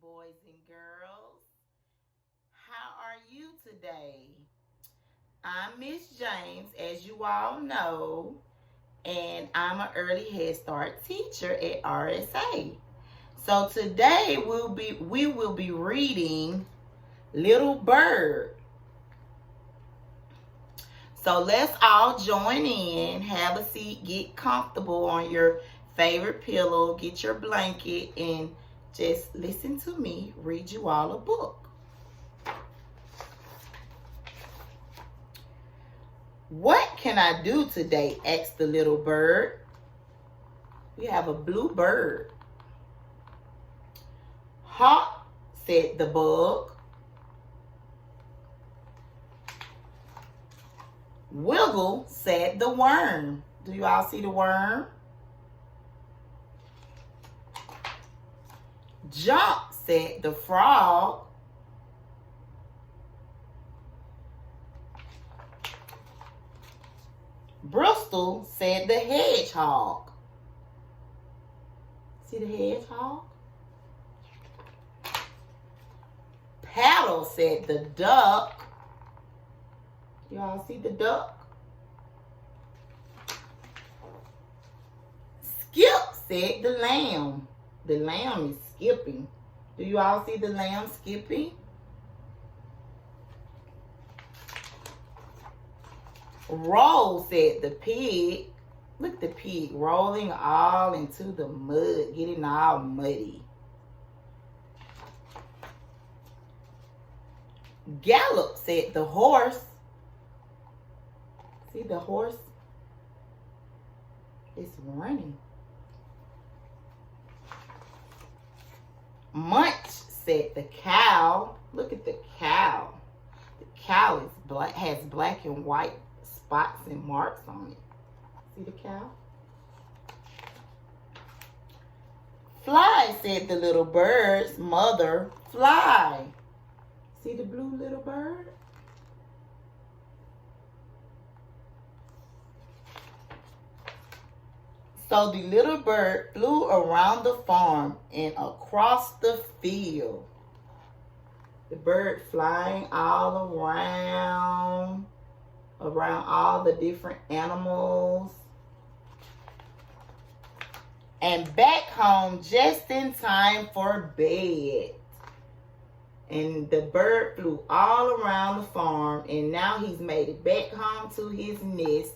boys and girls. How are you today? I'm Miss James, as you all know, and I'm an early Head Start teacher at RSA. So today we will be reading Little Bird. So let's all join in, have a seat, get comfortable on your favorite pillow, get your blanket, and just listen to me read you all a book. What can I do today? Asked the little bird. We have a blue bird. Hop, said the bug. Wiggle, said the worm. Do you all see the worm? Jump, said the frog. Bristle, said the hedgehog. See the hedgehog? Paddle, said the duck. Y'all see the duck? Skip, said the lamb. The lamb is skipping. Do you all see the lamb skipping? Roll, said the pig. Look at the pig rolling all into the mud, getting all muddy. Gallop, said the horse. See the horse? It's running. Munch, said the cow. Look at the cow. The cow is black, has black and white spots and marks on it. See the cow? Fly, said the little bird's mother. Fly. See the blue little bird? So the little bird flew around the farm and across the field. The bird flying all around all the different animals. And back home just in time for bed. And the bird flew all around the farm, and now he's made it back home to his nest,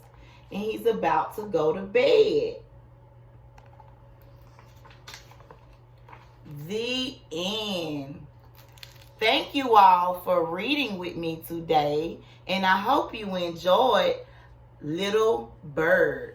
and he's about to go to bed. The end. Thank you all for reading with me today, and I hope you enjoyed Little Bird.